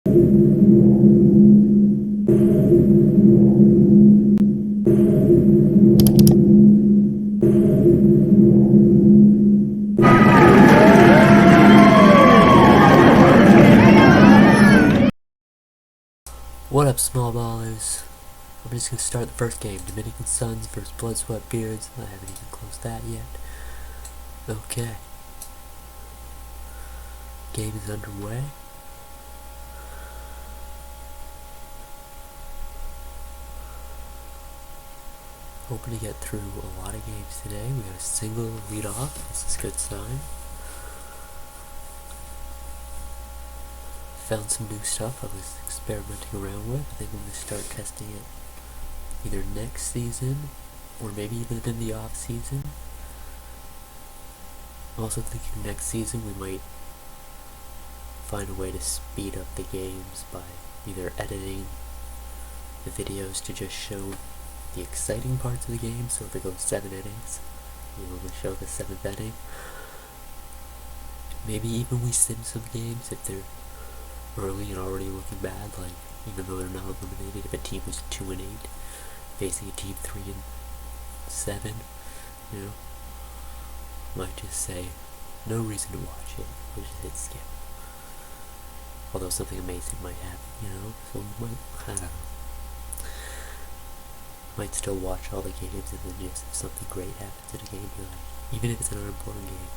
What up, small ballers? I'm just gonna start the first game. Dominican Suns versus Blood, Sweat, Beards. I haven't even closed that yet. Okay. Game is underway. Hoping to get through a lot of games today. We got a single lead off. This is a good sign. Found some new stuff I was experimenting around with. I think I'm gonna start testing it either next season or maybe even in the off season. I'm also thinking next season we might find a way to speed up the games by either editing the videos to just show the exciting parts of the game. So if it goes 7 innings, we only show the 7th inning. Maybe even we sim some games if they're early and already looking bad, like even though they're not eliminated, if a team was 2-8 facing a team 3-7, you know, might just say no reason to watch it, we'll just hit skip. Although something amazing might happen, you know, so we might, I don't know, might still watch all the games, and then just if something great happens in a game, you're like, even if it's an unimportant game,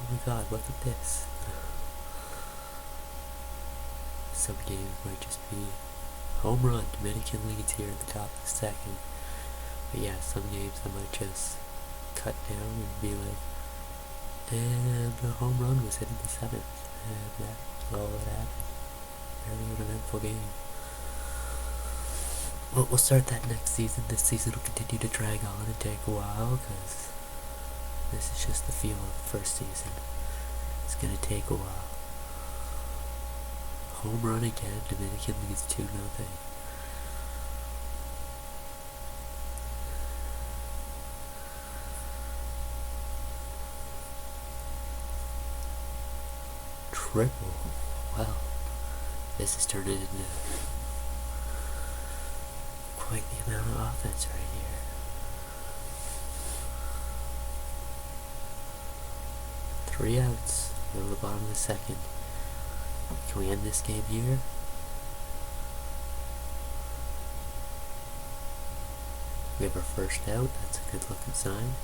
oh my god, look at this. Some games might just be home run, Dominican leads here at the top of the second. But yeah, some games I might just cut down and be like, and a home run was hit in the 7th, and that's all that happened. Very uneventful game. Well, we'll start that next season. This season will continue to drag on and take a while, because this is just the feel of the first season. It's gonna take a while. Home run again, Dominican leads 2-0. Triple. Wow. This is turning into quite the amount of offense right here. 3 outs. Go to the bottom of the second. Can we end this game here? We have our first out. That's a good looking sign.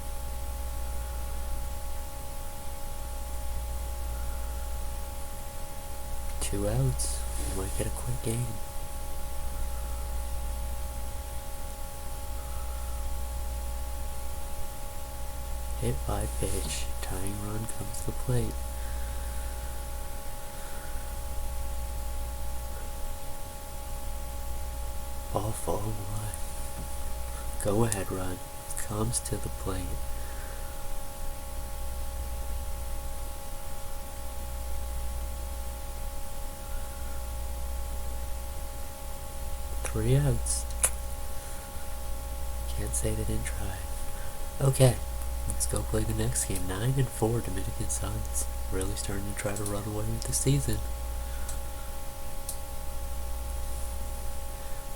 Two outs. We might get a quick game. Hit by pitch. Tying run comes to the plate. Ball falling wide. Go ahead run comes to the plate. Three outs. Can't say they didn't try. Okay, let's go play the next game. 9-4 Dominican Suns. Really starting to try to run away with the season.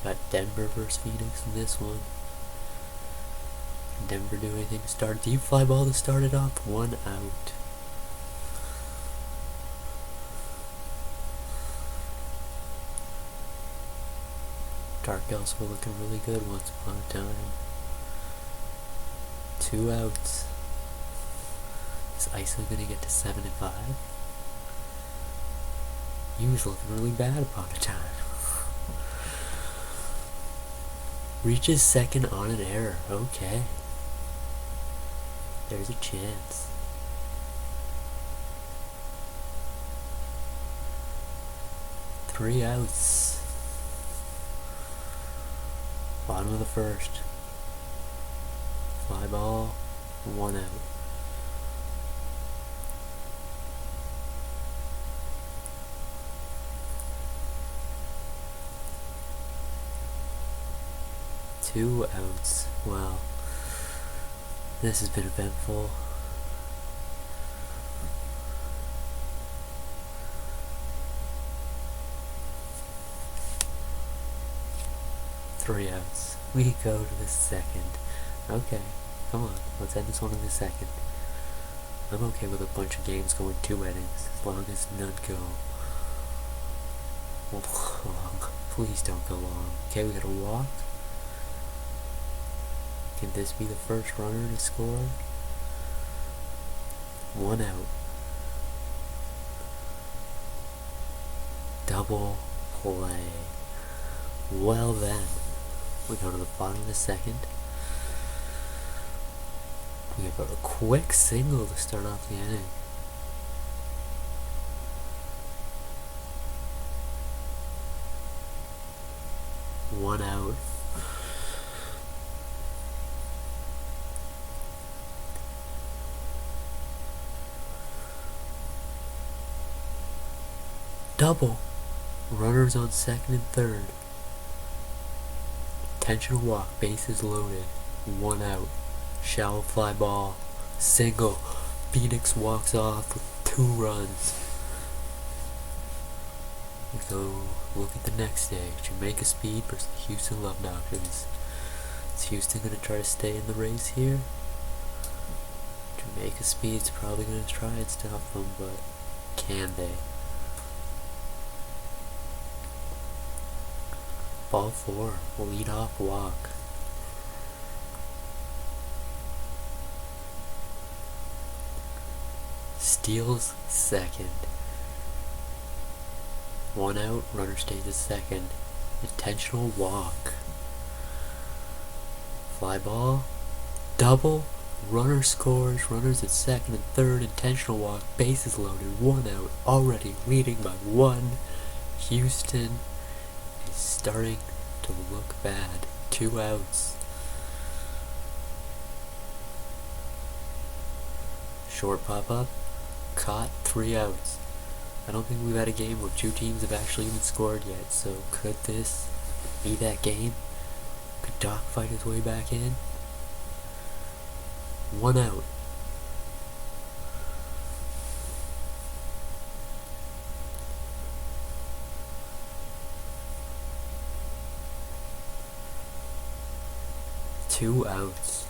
Got Denver versus Phoenix in this one. Can Denver do anything to start? Deep fly ball to start it off. 1 out. Dark Elves were looking really good once upon a time. 2 outs. Is ISO gonna get to 7-5? He was looking really bad upon a time. Reaches second on an error. Okay. There's a chance. Three outs. Bottom of the first. Fly ball. 1 out. Two outs. Wow. This has been eventful. 3 outs. We go to the second. Okay, come on, let's end this one in the second. I'm okay with a bunch of games going 2 innings, as long as none go long. Please don't go long. Okay, we got a walk. Can this be the first runner to score? 1 out. Double play. Well then, we go to the bottom of the second. We have a quick single to start off the inning. One out. Double. Runners on second and third. Intentional walk, bases loaded. 1 out. Shallow fly ball. Single. Phoenix walks off with 2 runs. We go look at the next day. Jamaica Speed versus the Houston Love Knockers. Is Houston going to try to stay in the race here? Jamaica Speed's probably going to try and stop them, but can they? Ball 4, lead off walk. Steals second. 1 out, runner stays at second. Intentional walk. Fly ball. Double. Runner scores. Runners at second and third. Intentional walk. Bases loaded. 1 out. Already leading by 1. Houston is starting to look bad. 2 outs. Short pop up. Caught. 3 outs. I don't think we've had a game where 2 teams have actually even scored yet, so could this be that game? Could Doc fight his way back in? 1 out. Two outs.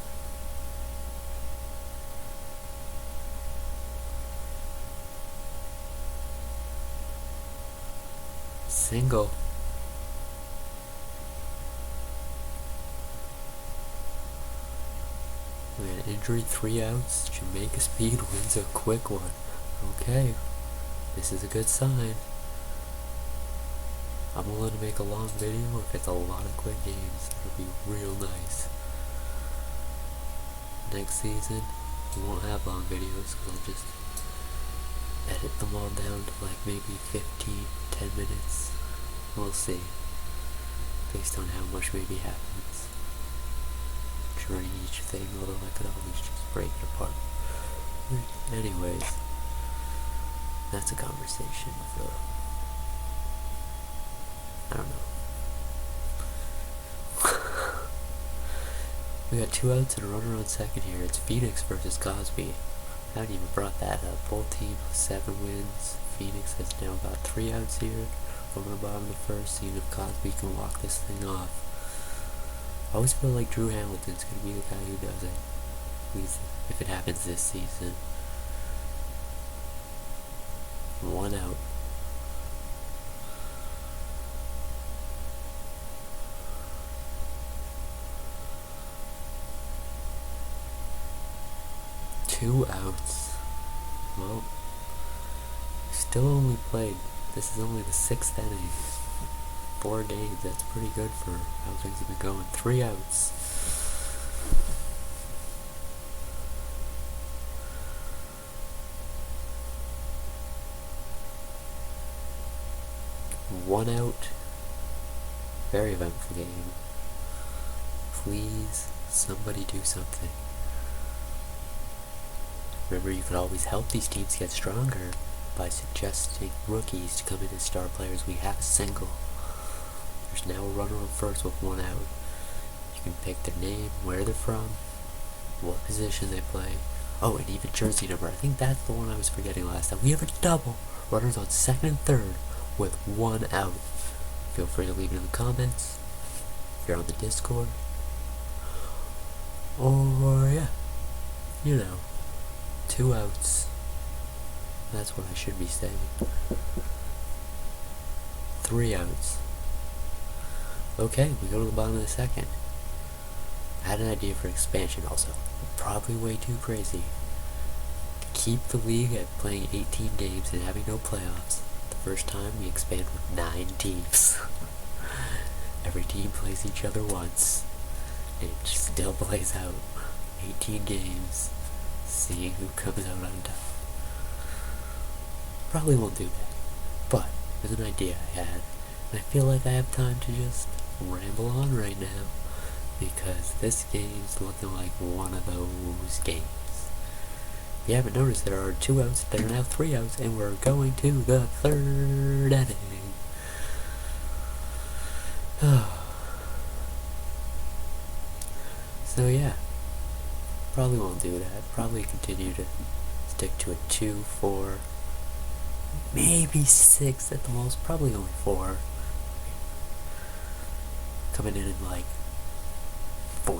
Single. We had injury, 3 outs. Jamaica Speed wins a quick one. Okay, this is a good sign. I'm willing to make a long video if it's a lot of quick games. It'll be real nice. Next season, we won't have long videos because I'll just edit them all down to like maybe 10 minutes. We'll see. Based on how much maybe happens during each thing, although I could always just break it apart. Anyways, that's a conversation for, I don't know. We got 2 outs and a runner on second here. It's Phoenix versus Cosby. I haven't even brought that up. Both teams with 7 wins. Phoenix has now got 3 outs here. From the bottom of the first, seeing if Cosby can walk this thing off. I always feel like Drew Hamilton's gonna be the guy who does it. At least if it happens this season. 1 out. Two outs. Well, still only played. This is only the 6th inning. 4 games. That's pretty good for how things have been going. 3 outs. One out. Very eventful game. Please, somebody do something. Remember, you could always help these teams get stronger by suggesting rookies to come in as star players. We have a single. There's now a runner on first with 1 out. You can pick their name, where they're from, what position they play. Oh, and even jersey number. I think that's the one I was forgetting last time. We have a double. Runners on second and third with 1 out. Feel free to leave it in the comments. you're on the Discord. Or, yeah, 2 outs. That's what I should be saying. 3 outs. Okay, we go to the bottom of the second. I had an idea for expansion also. Probably way too crazy. Keep the league at playing 18 games and having no playoffs. The first time we expand with 9 teams. Every team plays each other once. It still plays out 18 games, seeing who comes out on top. Probably won't do that, but there's an idea I had, and I feel like I have time to just ramble on right now, because this game's looking like one of those games. If you haven't noticed, there are 2 outs, there are now 3 outs, and we're going to the 3rd inning. So yeah, probably won't do that. Probably continue to stick to a 2, 4, maybe 6 at the most. Probably only 4. Coming in like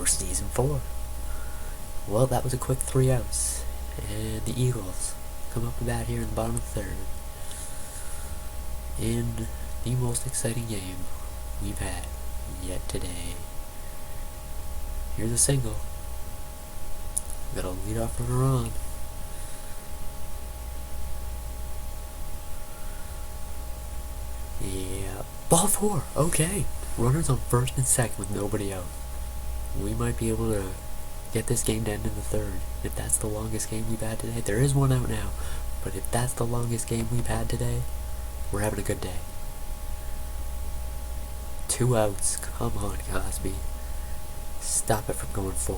season 4. Well, that was a quick 3 outs, and the Eagles come up to bat here in the bottom of the 3rd in the most exciting game we've had yet today. Here's a single. Got a leadoff runner on. Yeah, ball 4. Okay, runners on first and second with nobody out. We might be able to get this game to end in the 3rd. If that's the longest game we've had today, there is 1 out now, but if that's the longest game we've had today, we're having a good day. 2 outs. Come on, Cosby. Stop it from going 4.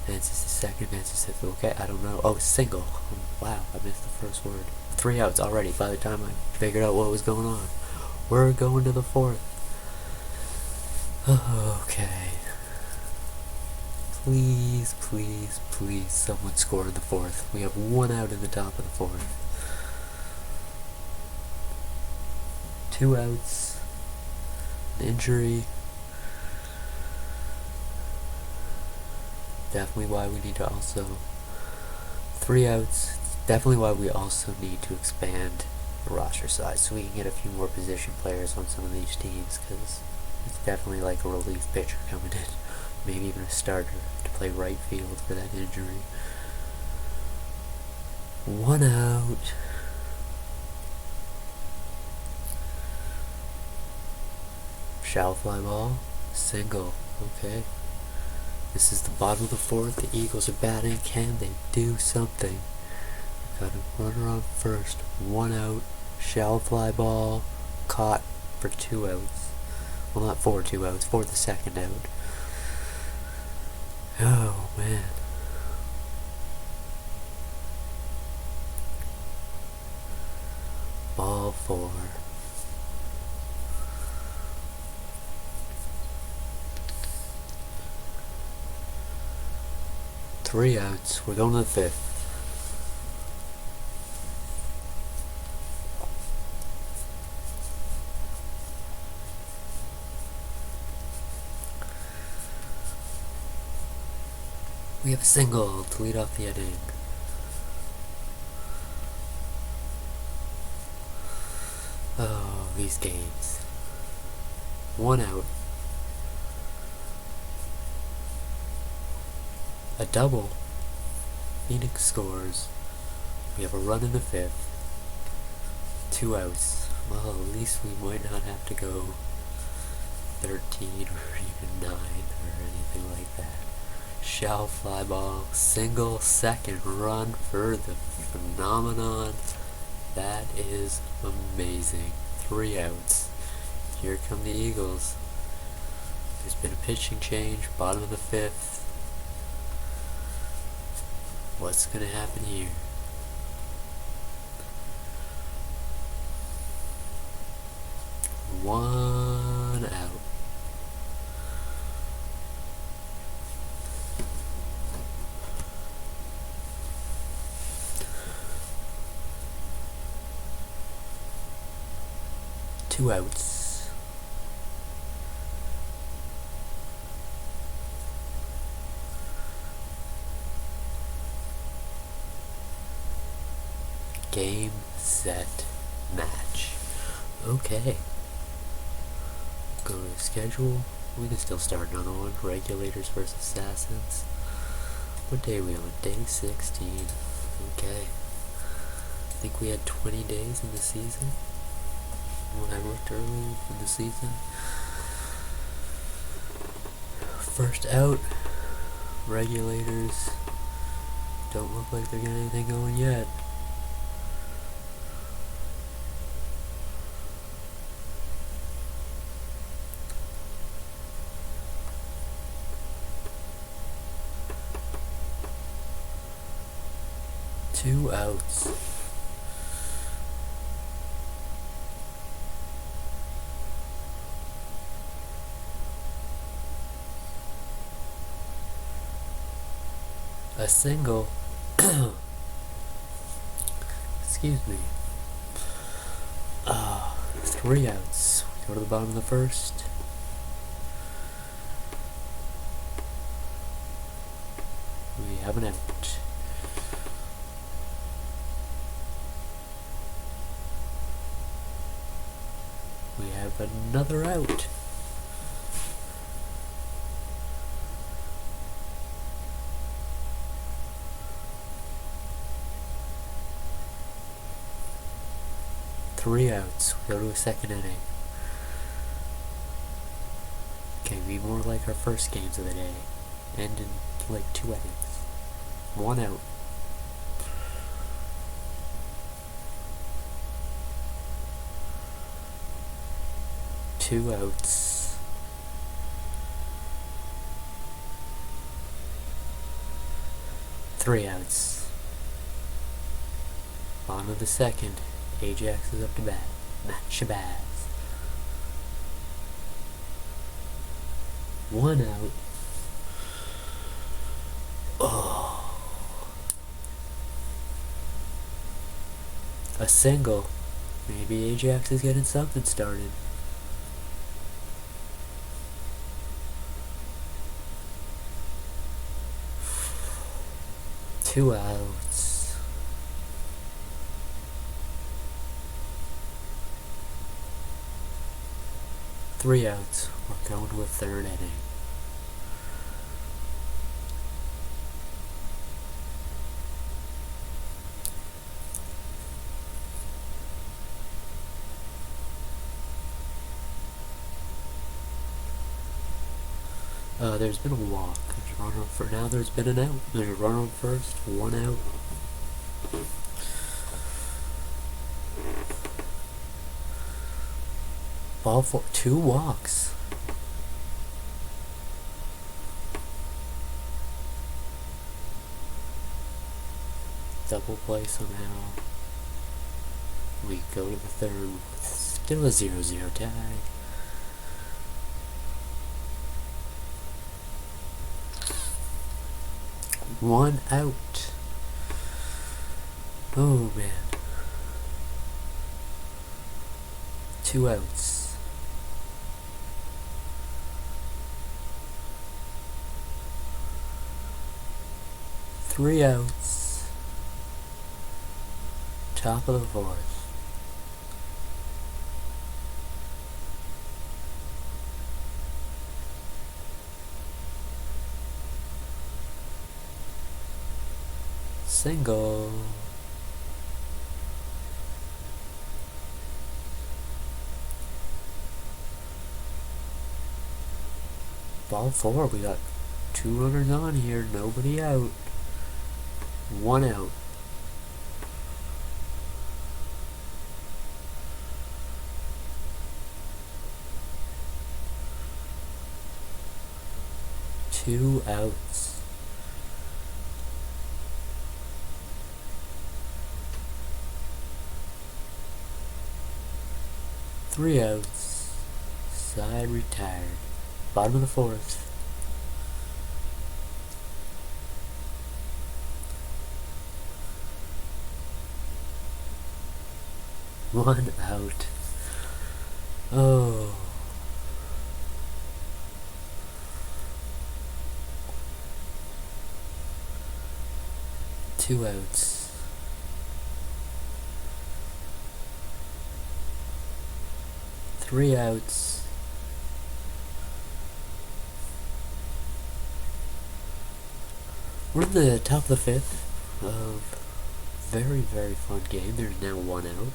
Vance's the second, Vance's fifth. Okay, I don't know. Oh, single. Oh, wow, I missed the first word. 3 outs already by the time I figured out what was going on. We're going to the 4th. Okay. Please, please, please, someone score in the 4th. We have 1 out in the top of the 4th. 2 outs. An injury. Definitely why we need to also 3 outs. It's definitely why we also need to expand the roster size so we can get a few more position players on some of these teams, because it's definitely like a relief pitcher coming in, maybe even a starter to play right field for that injury. 1 out. Shallow fly ball. Single. Okay. This is the bottom of the 4th. The Eagles are batting. Can they do something? Got a runner on first. 1 out. Shallow fly ball. Caught for 2 outs. Well, not for 2 outs. For the 2nd out. Oh, man. Ball 4. Three outs. We're going to the 5th. We have a single to lead off the inning. Oh, these games. 1 out. A double. Phoenix scores. We have a run in the 5th. 2 outs. Well, at least we might not have to go 13 or even 9 or anything like that. Shallow fly ball. Single, 2nd run for the phenomenon. That is amazing. 3 outs. Here come the Eagles. There's been a pitching change. Bottom of the 5th. What's gonna happen here? 1 out. 2 outs. Game, set, match. Okay. Go to schedule. We can still start another one. Regulators versus Assassins. What day are we on? Day 16. Okay. I think we had 20 days in the season. When I looked early in the season. First out. Regulators. Don't look like they're getting anything going yet. Two outs. A single. Excuse me. 3 outs. We go to the bottom of the first. We have an out. We have another out. Three outs. We go to a second inning. Okay, be more like our first games of the day. End in like 2 innings. 1 out. Two outs. Three outs. Bottom of the second. Ajax is up to bat. Matt Shabazz. 1 out. Oh. A single. Maybe Ajax is getting something started. Two outs. Three outs. We're going to a third inning. There's been a walk. There's a run on for now. There's been an out. There's a run on first. 1 out. Ball for 2 walks. Double play somehow. We go to the third. Still a 0-0 tie. One out. Oh man. 2 outs. Three outs. Top of the fourth. Single. Ball 4. We got 2 runners on here. Nobody out. 1 out. Two outs. Three outs. Side retired. Bottom of the fourth. One out. Oh. Two outs. Three outs. We're in the top of the fifth of very, very fun game. There's now one out.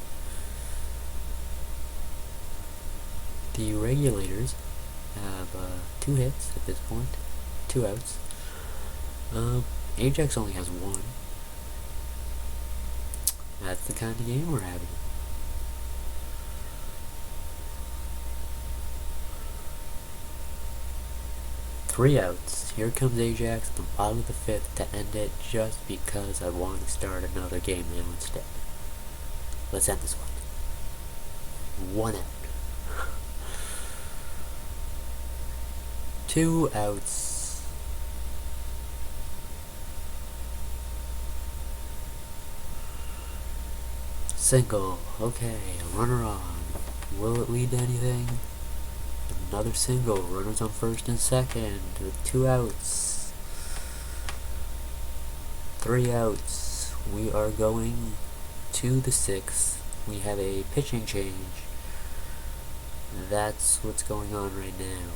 The Regulators have 2 hits at this point, 2 outs. Ajax only has 1. That's the kind of game we're having. Three outs. Here comes Ajax at the bottom of the fifth to end it just because I want to start another game now instead. Let's end this one. 1 out. 2 outs. Single. Okay, a runner on. Will it lead to anything? Another single. Runners on first and second with 2 outs. 3 outs. We are going to the 6th. We have a pitching change. That's what's going on right now.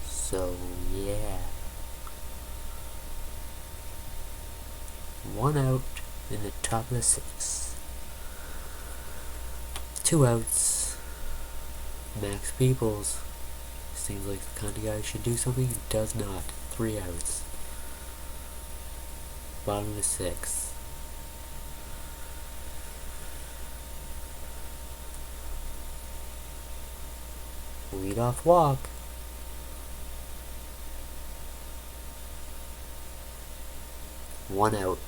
So, yeah. 1 out in the top of the 6th. 2 outs. Max Peoples. Seems like the kind of guy who should do something. He does not. 3 outs. Bottom of the 6th. Leadoff walk. One out.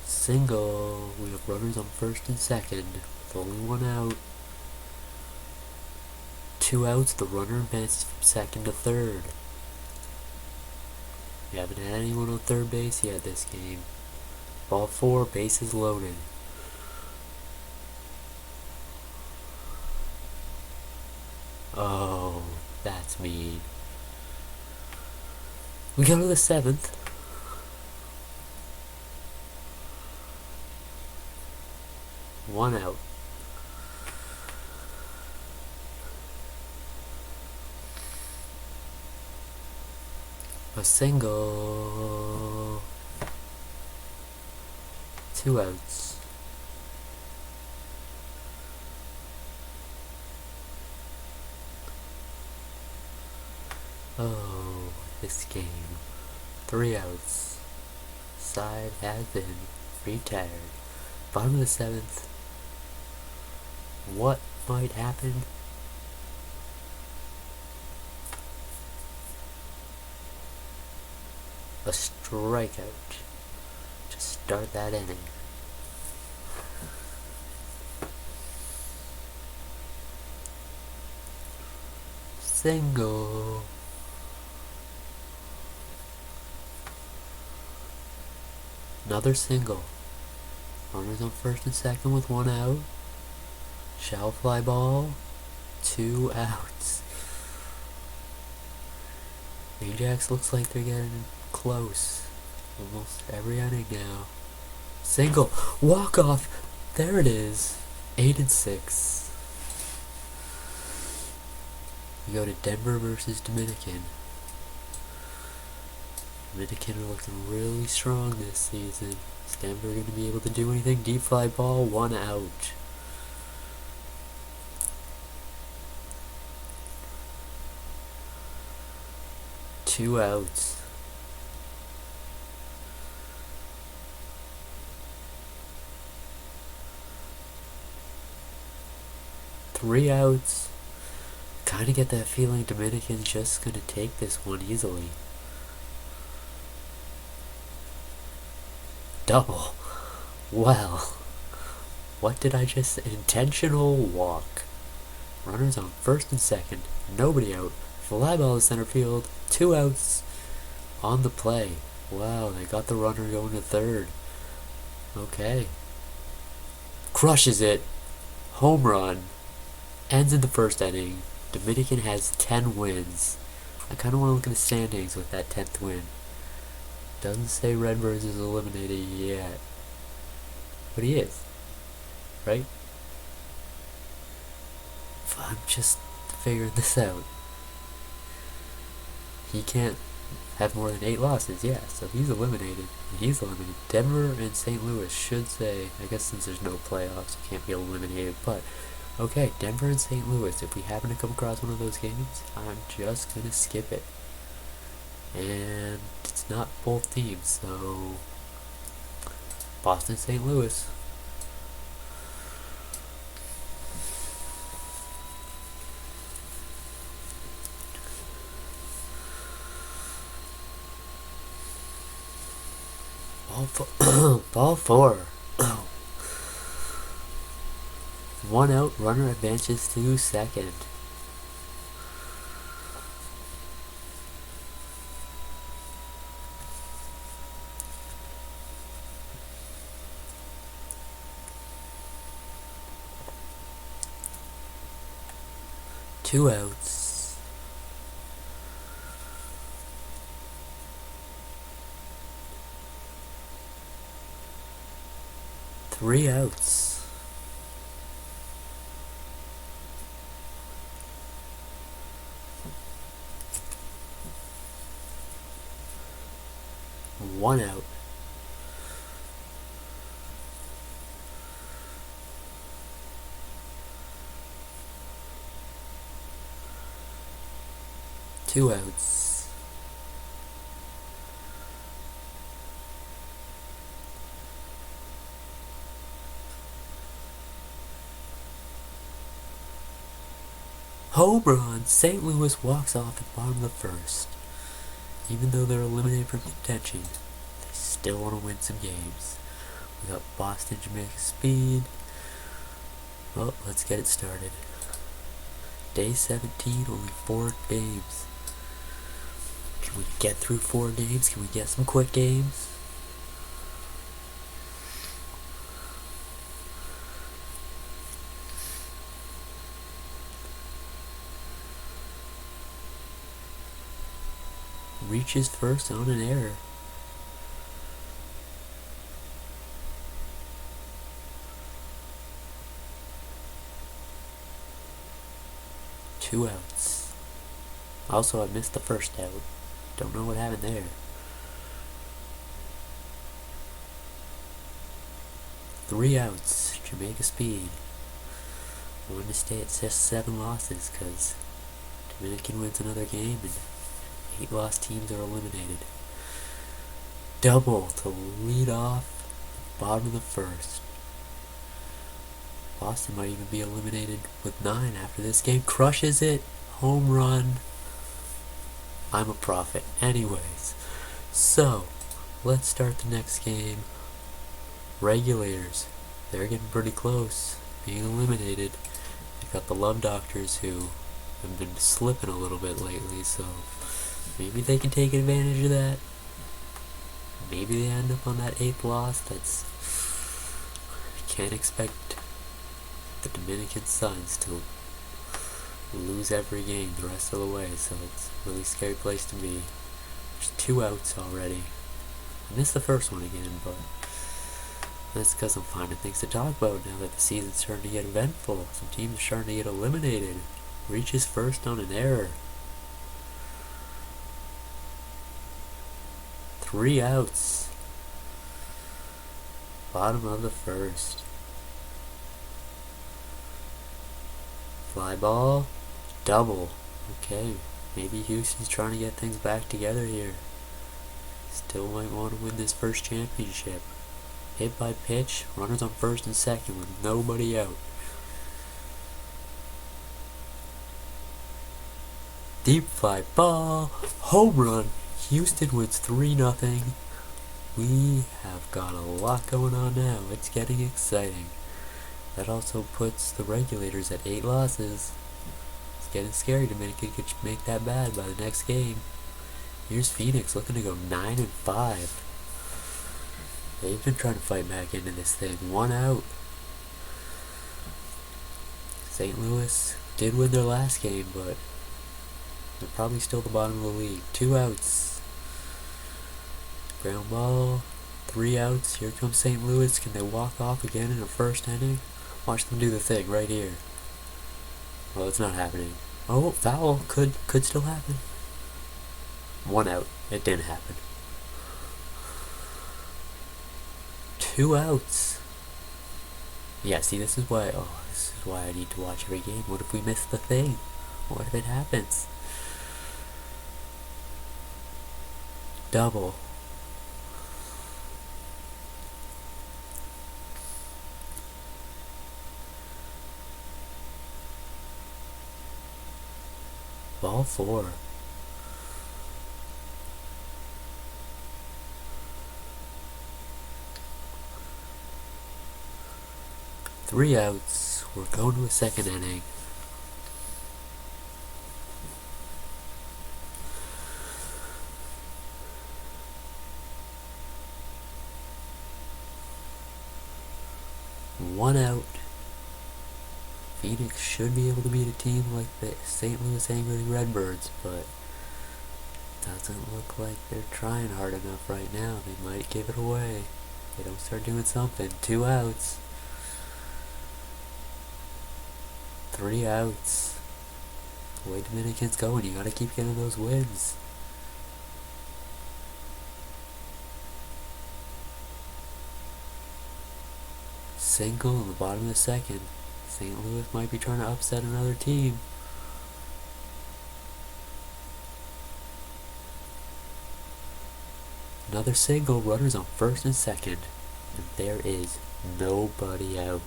Single. We have runners on first and second with only 1 out. 2 outs. The runner advances from second to third. We haven't had anyone on third base yet this game. Ball 4, bases loaded. Oh, that's mean. We go to the 7th. One out. A single. 2 outs. Oh, this game. 3 outs. Side has been retired. Bottom of the 7th. What might happen? A strikeout to start that inning. Single. Another single. Runners on first and second with 1 out. Shallow fly ball. 2 outs. Ajax looks like they're getting close. Almost every inning now. Single. Walk off. There it is. 8 and 6. We go to Denver versus Dominican. Dominican are looking really strong this season. Is Denver going to be able to do anything? Deep fly ball. 1 out. Two outs. Three outs. Kind of get that feeling Dominican's just gonna take this one easily. Double. Well, what did I just... Intentional walk. Runners on first and second. Nobody out. Fly ball to center field. 2 outs on the play. Wow, they got the runner going to third. Okay. Crushes it. Home run. Ends in the first inning. Dominican has 10 wins. I kind of want to look at the standings with that 10th win. Doesn't say Redbirds is eliminated yet. But he is. Right? I'm just figuring this out. He can't have more than 8 losses, yeah, so he's eliminated. He's eliminated. Denver and St. Louis should say, I guess since there's no playoffs, you can't be eliminated, but okay, Denver and St. Louis, if we happen to come across one of those games, I'm just gonna skip it. And it's not both teams, so Boston, St. Louis. Ball four. 1 out, runner advances to second. Two outs. Three outs. One out. Two outs. Home run! St. Louis walks off at the bottom of the first. Even though they're eliminated from contention, they still want to win some games. We got Boston, Jamaica Speed. Well, let's get it started. Day 17, only 4 games. Can we get through 4 games? Can we get some quick games? Reaches first on an error. Two outs. Also, I missed the first out. Don't know what happened there. Three outs. Jamaica Speed. Wanted to stay at just 7 losses because Dominican wins another game and 8 lost teams are eliminated. Double to lead off the bottom of the first. Boston might even be eliminated with 9 after this game. Crushes it. Home run. I'm a prophet. Anyways, so let's start the next game. Regulators. They're getting pretty close. Being eliminated. You've got the Love Doctors who have been slipping a little bit lately, so maybe they can take advantage of that. Maybe they end up on that 8th loss. Can't expect the Dominican Suns to lose every game the rest of the way, so it's a really scary place to be. There's 2 outs already. I missed the first one again, but that's because I'm finding things to talk about now that the season's starting to get eventful. Some teams are starting to get eliminated. Reaches first on an error. 3 outs. Bottom of the first. Fly ball. Double. Okay, maybe Houston's trying to get things back together here. Still might want to win this first championship. Hit by pitch. Runners on first and second with nobody out. Deep fly ball. Home run. Houston wins 3-0. We have got a lot going on now. It's getting exciting. That also puts the Regulators at 8 losses. It's getting scary. Dominican could make that bad by the next game. Here's Phoenix looking to go 9-5. They've been trying to fight back into this thing. 1 out. St. Louis did win their last game, but they're probably still at the bottom of the league. 2 outs. Ground ball. 3 outs. Here comes St. Louis. Can they walk off again in the first inning? Watch them do the thing right here. Well, it's not happening. Oh, foul. Could still happen. 1 out. It didn't happen. 2 outs. Yeah, see, this is why I need to watch every game. What if we miss the thing? What if it happens? Double. Ball 4. Three outs. We're going to a second inning. One out. Phoenix should be able to beat a team like the St. Louis Angry Redbirds, but doesn't look like they're trying hard enough right now. They might give it away. They don't start doing something. 2 outs. 3 outs. The way Dominican's going, you gotta keep getting those wins. Single in the bottom of the second. St. Louis might be trying to upset another team. Another single, runners on first and second. And there is nobody out.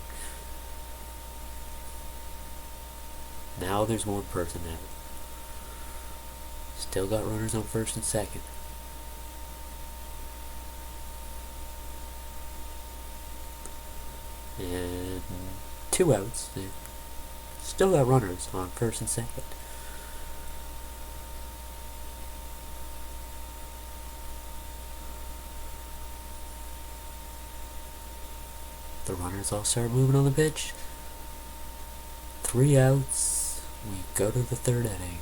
Now there's one person out. Still got runners on first and second. And 2 outs. And still got runners on first and second. The runners all start moving on the pitch. 3 outs. We go to the third inning.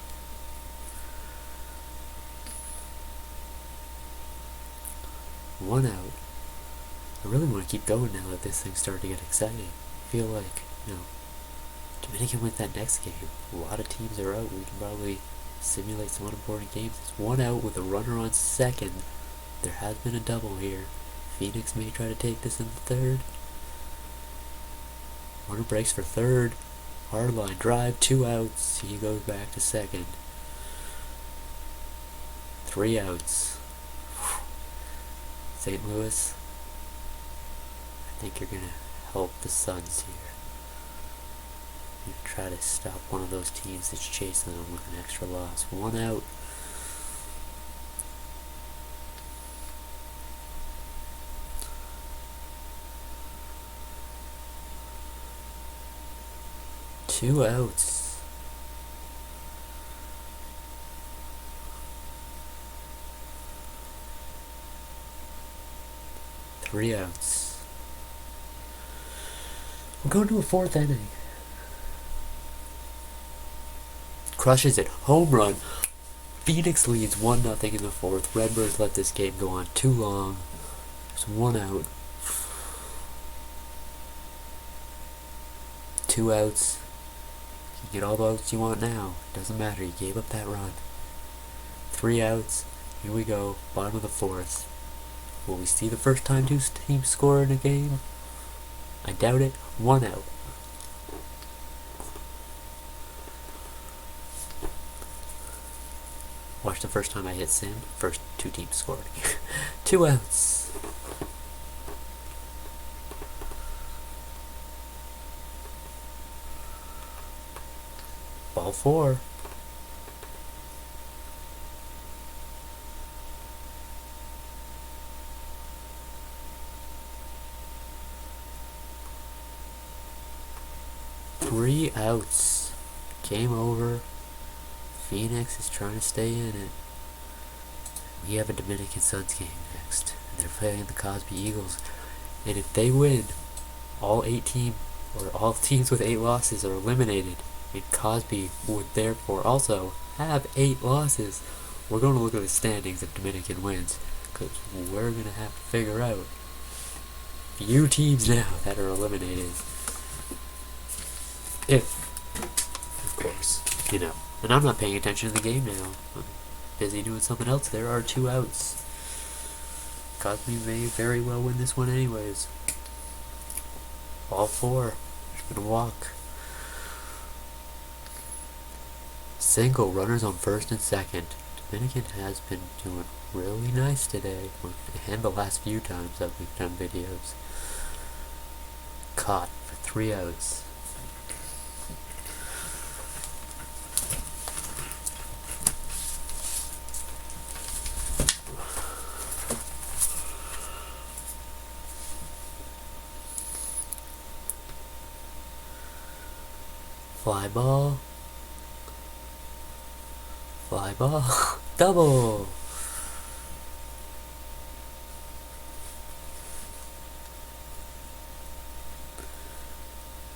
One out. I really want to keep going now that this thing's starting to get exciting. I feel like, Dominican wins that next game. A lot of teams are out. We can probably simulate some unimportant games. It's 1 out with a runner on second. There has been a double here. Phoenix may try to take this in the third. Runner breaks for third. Hard line drive, 2 outs. He goes back to second. 3 outs. St. Louis, I think you're going to help the Suns here. You try to stop one of those teams that's chasing them with an extra loss. 1 out. Two outs. Three outs. We're going to a fourth inning. Crushes it. Home run. Phoenix leads 1-0 in the fourth. Redbirds let this game go on too long. There's 1 out. 2 outs. You get all the outs you want now. Doesn't matter. You gave up that run. 3 outs. Here we go. Bottom of the fourth. Will we see the first time 2 teams score in a game? I doubt it. 1 out. Watch the first time I hit sim. First 2 teams scored. 2 outs. Ball 4. Three outs. Game over. Phoenix is trying to stay in it. We have a Dominican Suns game next, and they're playing the Cosby Eagles. And if they win, all teams with 8 losses are eliminated, and Cosby would therefore also have 8 losses. We're going to look at the standings if Dominican wins, because we're going to have to figure out few teams now that are eliminated. If, of course, and I'm not paying attention to the game now. I'm busy doing something else. There are 2 outs. Cosby may very well win this one anyways. All 4. There's been a walk. Single, runners on first and second. Dominican has been doing really nice today, and the last few times that we've done videos. Caught for 3 outs. Fly ball. Fly ball. Double.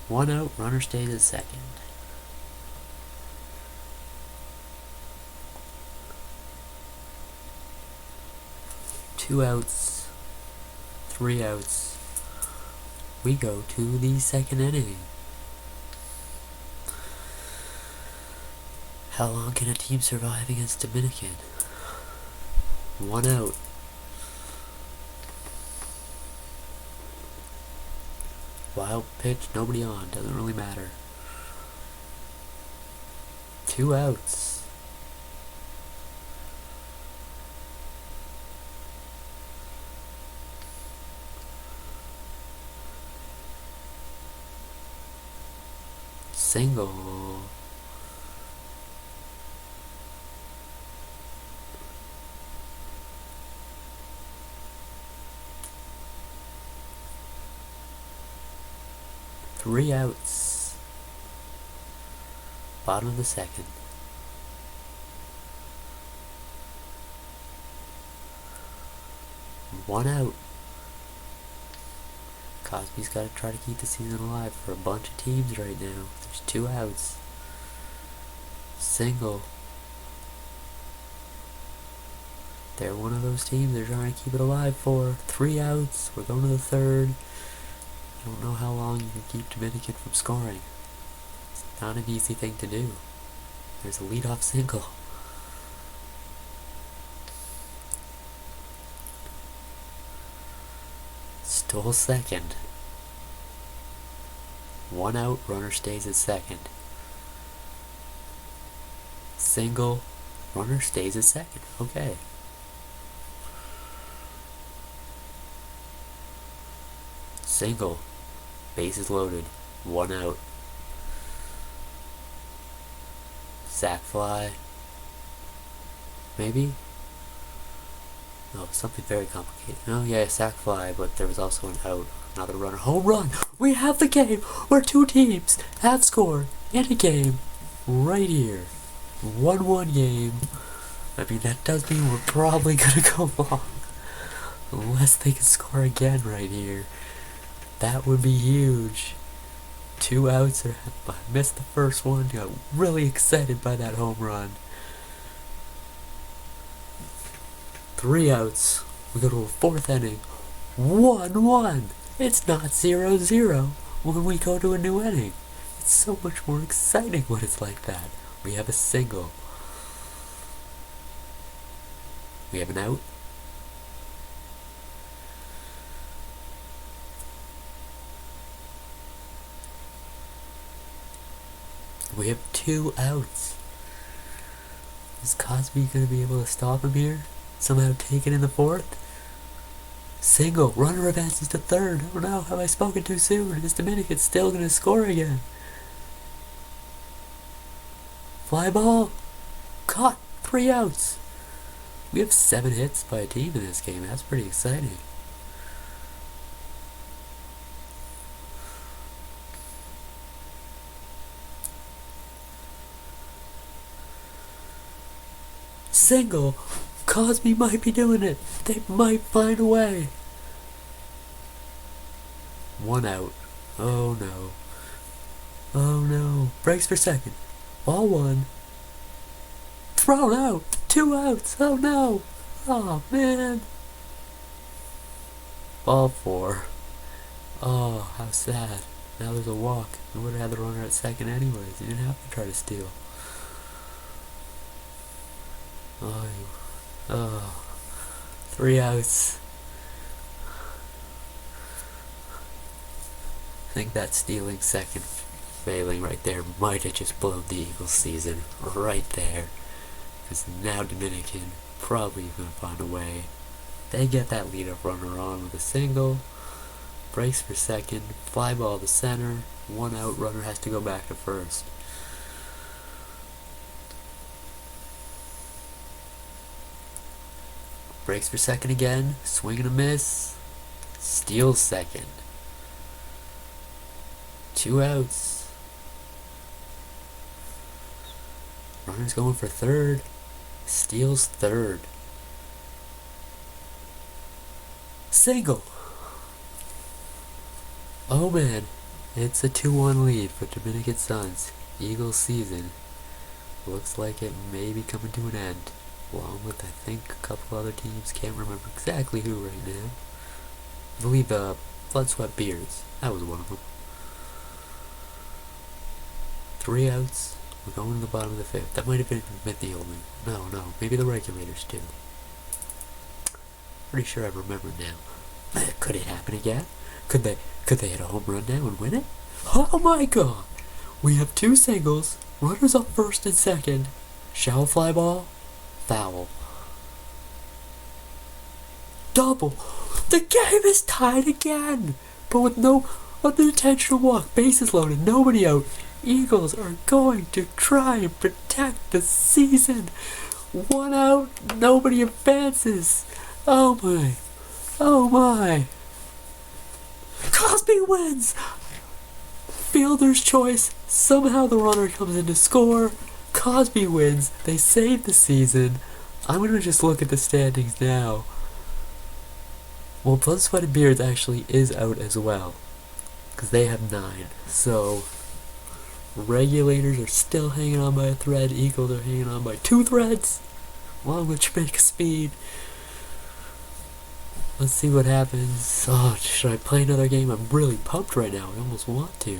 One out, runner stays at second. Two outs, 3 outs. We go to the second inning. How long can a team survive against Dominican? 1 out. Wild pitch, nobody on, doesn't really matter. 2 outs. Single. Three outs. Bottom of the second. One out. Cosby's got to try to keep the season alive for a bunch of teams right now. There's 2 outs. Single. They're one of those teams they're trying to keep it alive for. 3 outs. We're going to the third. I don't know how long you can keep Dominican from scoring. It's not an easy thing to do. There's a leadoff single. Stole second. 1 out, runner stays at second. Single, runner stays at second. Okay. Single. Bases loaded. 1 out. Sac fly. Maybe? No, something very complicated. Oh yeah, sac fly, but there was also an out. Another runner. Home run! We have the game where 2 teams have scored in a game right here. 1-1 game. I mean, that does mean we're probably gonna go long. Unless they can score again right here. That would be huge. 2 outs. I missed the first one. Got really excited by that home run. 3 outs. We go to a 4th inning. 1-1. It's not 0-0 when we go to a new inning. It's so much more exciting when it's like that. We have a single. We have an out. We have 2 outs. Is Cosby going to be able to stop him here? Somehow take it in the 4th? Single. Runner advances to third. Oh no, have I spoken too soon? Is Dominican still going to score again? Fly ball. Caught. 3 outs. We have 7 hits by a team in this game. That's pretty exciting. Single. Cosby might be doing it. They might find a way. 1 out. Oh no. Oh no. Breaks for second. Ball 1. Thrown out. 2 outs. Oh no. Oh man. Ball 4. Oh, how sad. Now there's a walk. We would have had the runner at second anyways. You didn't have to try to steal. Oh. 3 outs. I think that stealing second failing right there might have just blown the Eagles' season right there. Because now Dominican probably going to find a way. They get that leadoff runner on with a single. Breaks for second. Fly ball to center. 1 out. Runner has to go back to first. Breaks for second again. Swing and a miss. Steals second. 2 outs. Runner's going for third. Steals third. Single. Oh man, it's a 2-1 lead for Dominican Suns. Eagles season looks like it may be coming to an end. Along with, I think, a couple other teams. Can't remember exactly who right now. I believe Blood Sweat Beards. That was one of them. 3 outs. We're going to the bottom of the 5th. That might have been the only. No, maybe the Regulators too. Pretty sure I remember now. Could it happen again? Could they hit a home run now and win it? Oh my god! We have 2 singles. Runners up first and second. Shallow fly ball. Foul. Double. The game is tied again. But with no unintentional walk, bases loaded, nobody out. Eagles are going to try and protect the season. 1 out, nobody advances. Oh my. Oh my. Cosby wins. Fielder's choice. Somehow the runner comes in to score. Cosby wins. They save the season. I'm going to just look at the standings now. Well, Blood, Sweat, and Beards actually is out as well. Because they have 9. So, Regulators are still hanging on by a thread. Eagles are hanging on by 2 threads. Along with Jamaica Speed. Let's see what happens. Oh, should I play another game? I'm really pumped right now. I almost want to.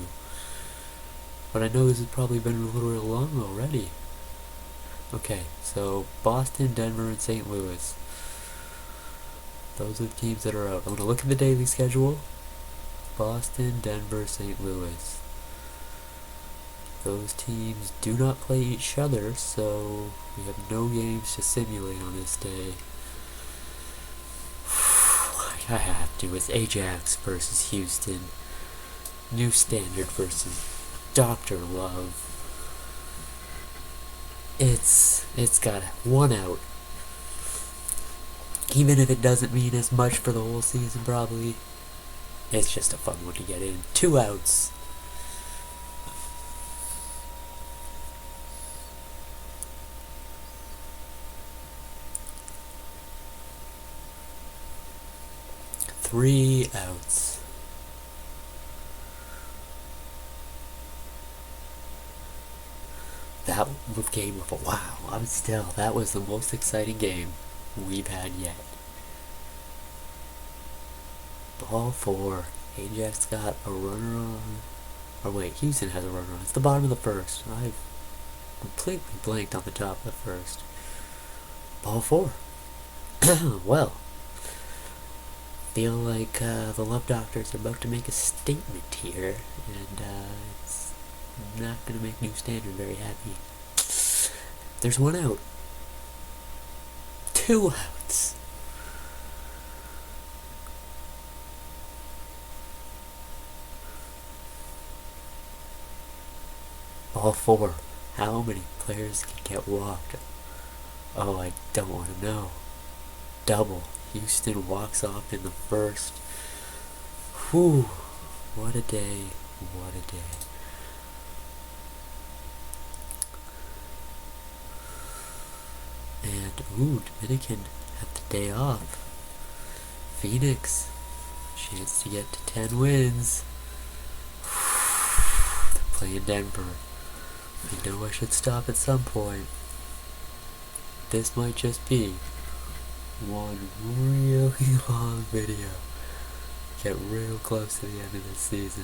But I know this has probably been a little long already. Okay, so Boston, Denver, and St. Louis. Those are the teams that are out. I'm going to look at the daily schedule. Boston, Denver, St. Louis. Those teams do not play each other, so we have no games to simulate on this day. I have to. It's Ajax versus Houston. New Standard versus Dr. Love. It's got 1 out. Even if it doesn't mean as much for the whole season, probably. It's just a fun one to get in. 2 outs. Three outs. That game of wow, that was the most exciting game we've had yet. Ball 4. Ajax got a runner on. Or wait, Houston has a runner on. It's the bottom of the 1st. I've completely blanked on the top of the 1st. Ball 4. Well, feel like the Love Doctors are about to make a statement here, and it's not going to make New Standard very happy. There's 1 out. 2 outs. Ball 4. How many players can get walked? Oh, I don't want to know. Double. Houston walks off in the 1st. Whew. What a day. What a day. And Dominican have the day off. Phoenix, chance to get to 10 wins. They're playing Denver. I know I should stop at some point. This might just be one really long video. Get real close to the end of the season.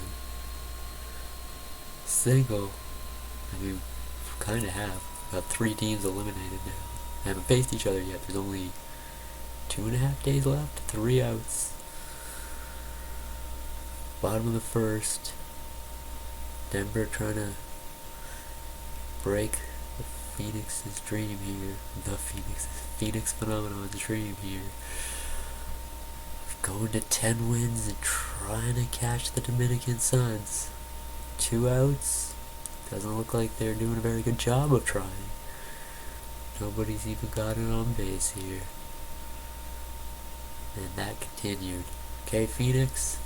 Single. I mean, kind of have. About 3 teams eliminated now. They haven't faced each other yet. There's only 2.5 days left. 3 outs. Bottom of the first. Denver trying to break the Phoenix's dream here. The Phoenix Phenomenon's dream here. Going to 10 wins and trying to catch the Dominican Suns. 2 outs. Doesn't look like they're doing a very good job of trying. Nobody's even got it on base here. And that continued. Okay, Phoenix.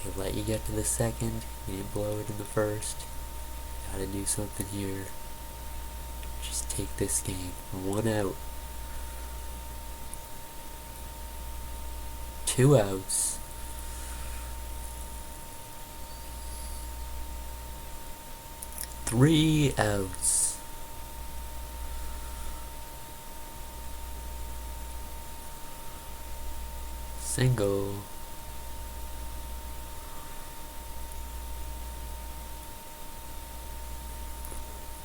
They let you get to the second. You didn't blow it in the first. Gotta do something here. Just take this game. 1 out. 2 outs. 3 outs. Single.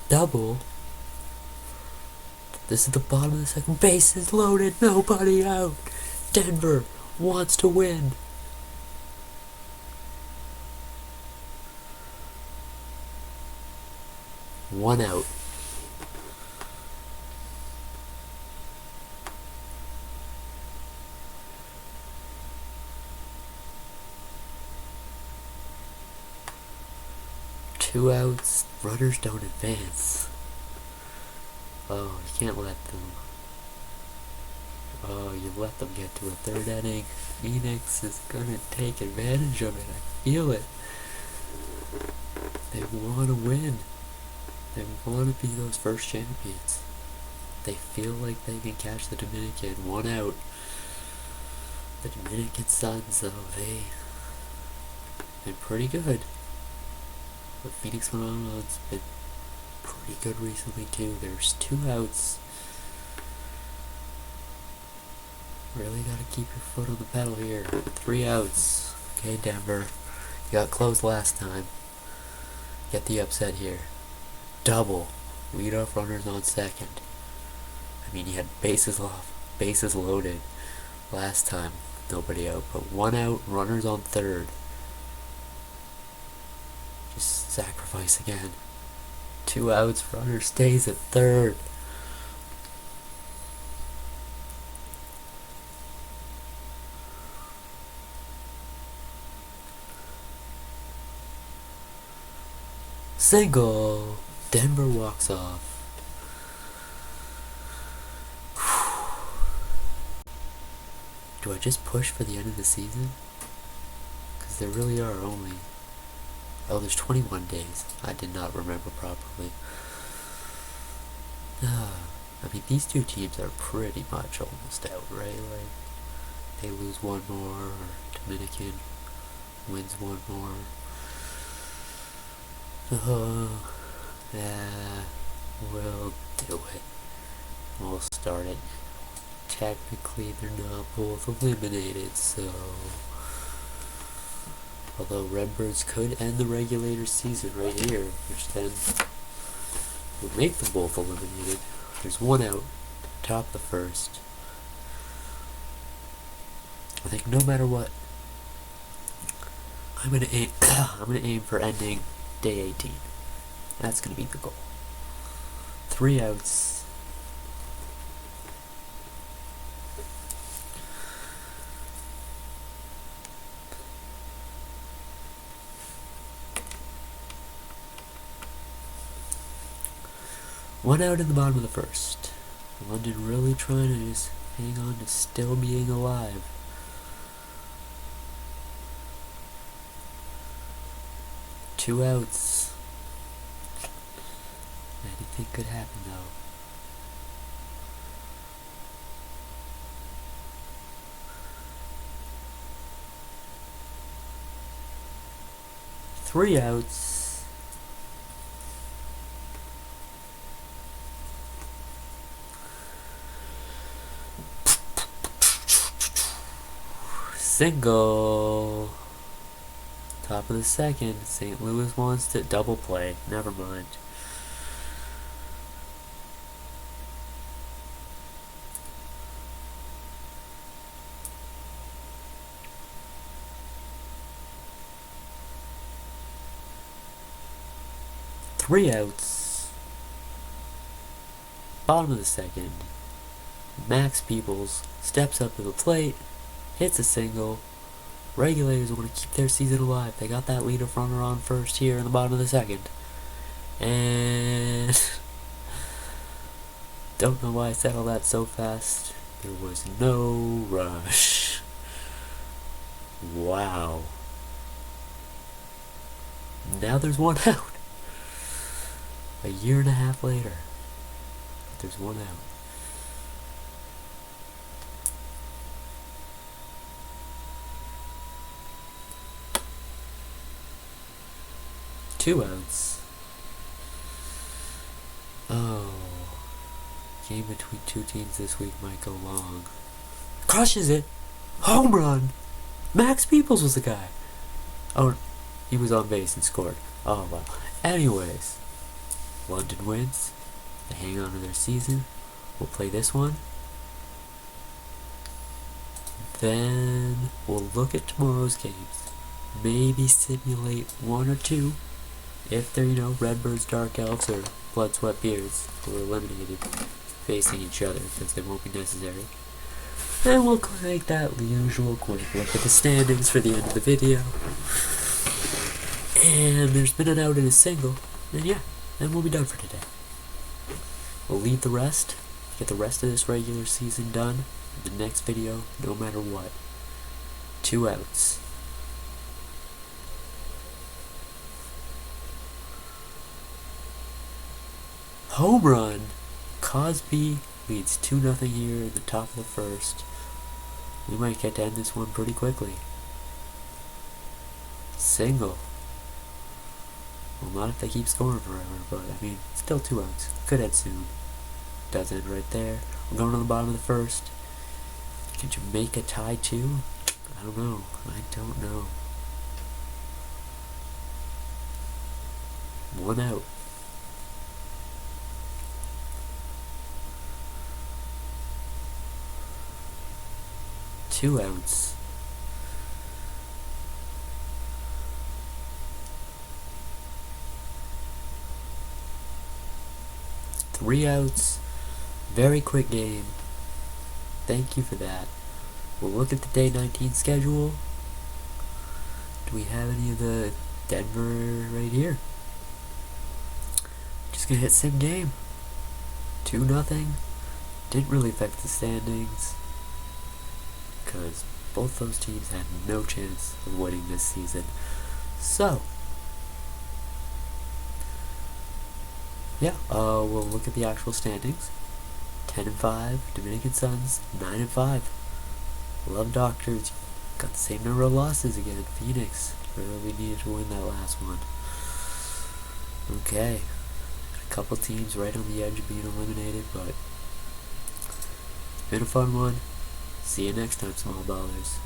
Double. This is the bottom of the second. Base is loaded. Nobody out. Denver wants to win. One out. Two outs. Runners don't advance. Oh, you can't let them. Oh, you let them get to a 3rd inning. Phoenix is gonna take advantage of it. I feel it. They want to win. They want to be those first champions. They feel like they can catch the Dominican. 1 out. The Dominican Suns, though, they've been pretty good. The Phoenix Phenomenon's been pretty good recently, too. There's 2 outs. Really gotta keep your foot on the pedal here. 3 outs. Okay, Denver. You got close last time. Get the upset here. Double. Leadoff runners on second. I mean, you had bases loaded last time. Nobody out. But 1 out, runners on third. Just sacrifice again. 2 outs, runner stays at third. Single. Denver walks off. Do I just push for the end of the season? Because there really are only... Oh, there's 21 days. I did not remember properly. I mean, these 2 teams are pretty much almost out, right? Like, they lose 1 more, or Dominican wins 1 more. Yeah, we'll do it. We'll start it. Technically, they're not both eliminated, so... Although Redbirds could end the regular season right here, which then would make them both eliminated. There's 1 out, top the first. I think no matter what, I'm gonna aim for ending day 18. That's gonna be the goal. 3 outs. One out in the bottom of the first. London really trying to just hang on to still being alive. Two outs. Anything could happen though. 3 outs. Single. Top of the second. St. Louis wants to double play. Never mind. Three outs. Bottom of the second. Max Peoples steps up to the plate, hits a single. Regulators want to keep their season alive. They got that leader runner on first here in the bottom of the second. And don't know why I said all that so fast. There was no rush. Wow. Now there's one out. A year and a half later, there's one out. Two outs. Oh. Game between two teams this week might go long. Crushes it! Home run! Max Peoples was the guy. Oh, he was on base and scored. Oh, wow. Anyways, London wins. They hang on to their season. We'll play this one. Then we'll look at tomorrow's games. Maybe simulate one or two. If they're, Redbirds, Dark Elves, or Blood, Sweat, Beards who are eliminated facing each other, because they won't be necessary. And we'll take that usual quick look at the standings for the end of the video. And there's been an out and a single. And yeah, then we'll be done for today. We'll leave the rest, get the rest of this regular season done in the next video, no matter what. 2 outs. Home run! Cosby leads 2-0 here at the top of the first. We might get to end this one pretty quickly. Single. Well, not if they keep scoring forever, but still 2 outs. Could end soon. Does end right there. We're going to the bottom of the first. Can Jamaica tie too? I don't know. I don't know. 1 out. Two outs. Three outs. Very quick game. Thank you for that. We'll look at the day 19 schedule. Do we have any of the Denver right here? Just gonna hit sim game. 2-0. Didn't really affect the standings, because both those teams had no chance of winning this season. So, yeah, we'll look at the actual standings. 10-5, Dominican Suns, 9-5. Love Doctors, got the same number of losses again. Phoenix, really needed to win that last one. Okay, a couple teams right on the edge of being eliminated, but it's been a fun one. See you next time, small ballers.